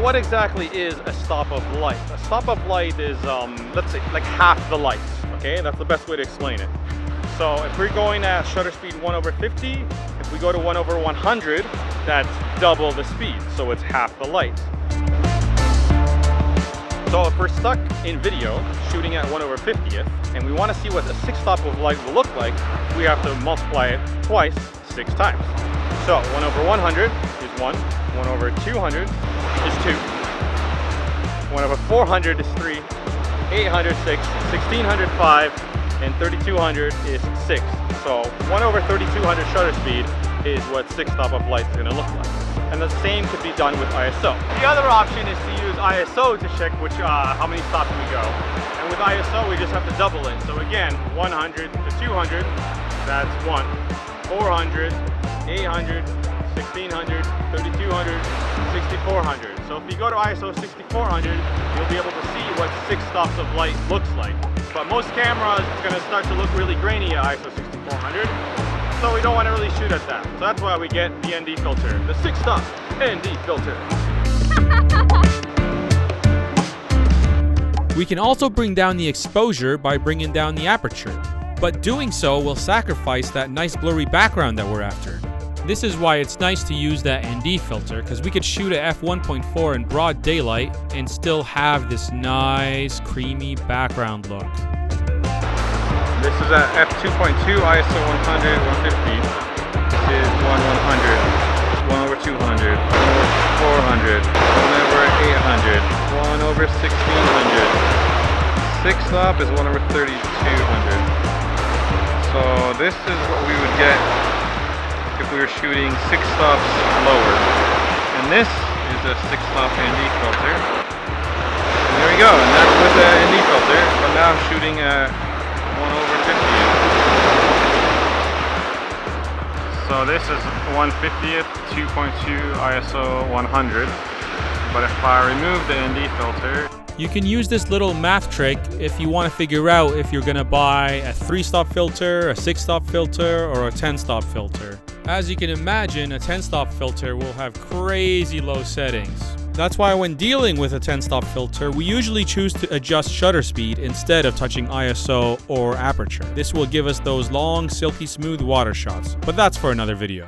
what exactly is a stop of light? A stop of light is, let's say, like half the lights, okay? That's the best way to explain it. So if we're going at shutter speed 1/50, if we go to 1/100, that's double the speed, so it's half the light. So if we're stuck in video shooting at 1/50th and we want to see what a 6 stop of light will look like, we have to multiply it twice, 6 times. So 1/100 is 1, 1/200 is 2, 1/400 is 3, 800 6, 1600 5, and 3200 is 6. So 1/3200 shutter speed is what 6 stop of light is going to look like. And the same could be done with ISO. The other option is to use ISO to check how many stops we go. And with ISO, we just have to double it. So again, 100 to 200, that's 1. 400, 800, 1600, 3200, 6400. So if you go to ISO 6400, you'll be able to see what 6 stops of light looks like. But most cameras, it's going to start to look really grainy at ISO 6400. So we don't want to really shoot at that. So that's why we get the ND filter, the 6 stop ND filter. We can also bring down the exposure by bringing down the aperture, but doing so will sacrifice that nice blurry background that we're after. This is why it's nice to use that ND filter, because we could shoot at f1.4 in broad daylight and still have this nice creamy background look. This is at f2.2 ISO 100, 150. This is 1/100, 1/200, 1/400, 1/800, 1/1600. 6 stop is 1/3200. So this is what we would get if we were shooting 6 stops lower. And this is a 6 stop ND filter. And there we go, and that's with the ND filter. But now I'm shooting at 1/50th. So this is 1/50th, 2.2 ISO 100. But if I remove the ND filter, you can use this little math trick if you want to figure out if you're going to buy a 3 stop filter, a 6 stop filter, or a 10 stop filter. As you can imagine, a 10 stop filter will have crazy low settings. That's why when dealing with a 10 stop filter, we usually choose to adjust shutter speed instead of touching ISO or aperture. This will give us those long, silky smooth water shots, but that's for another video.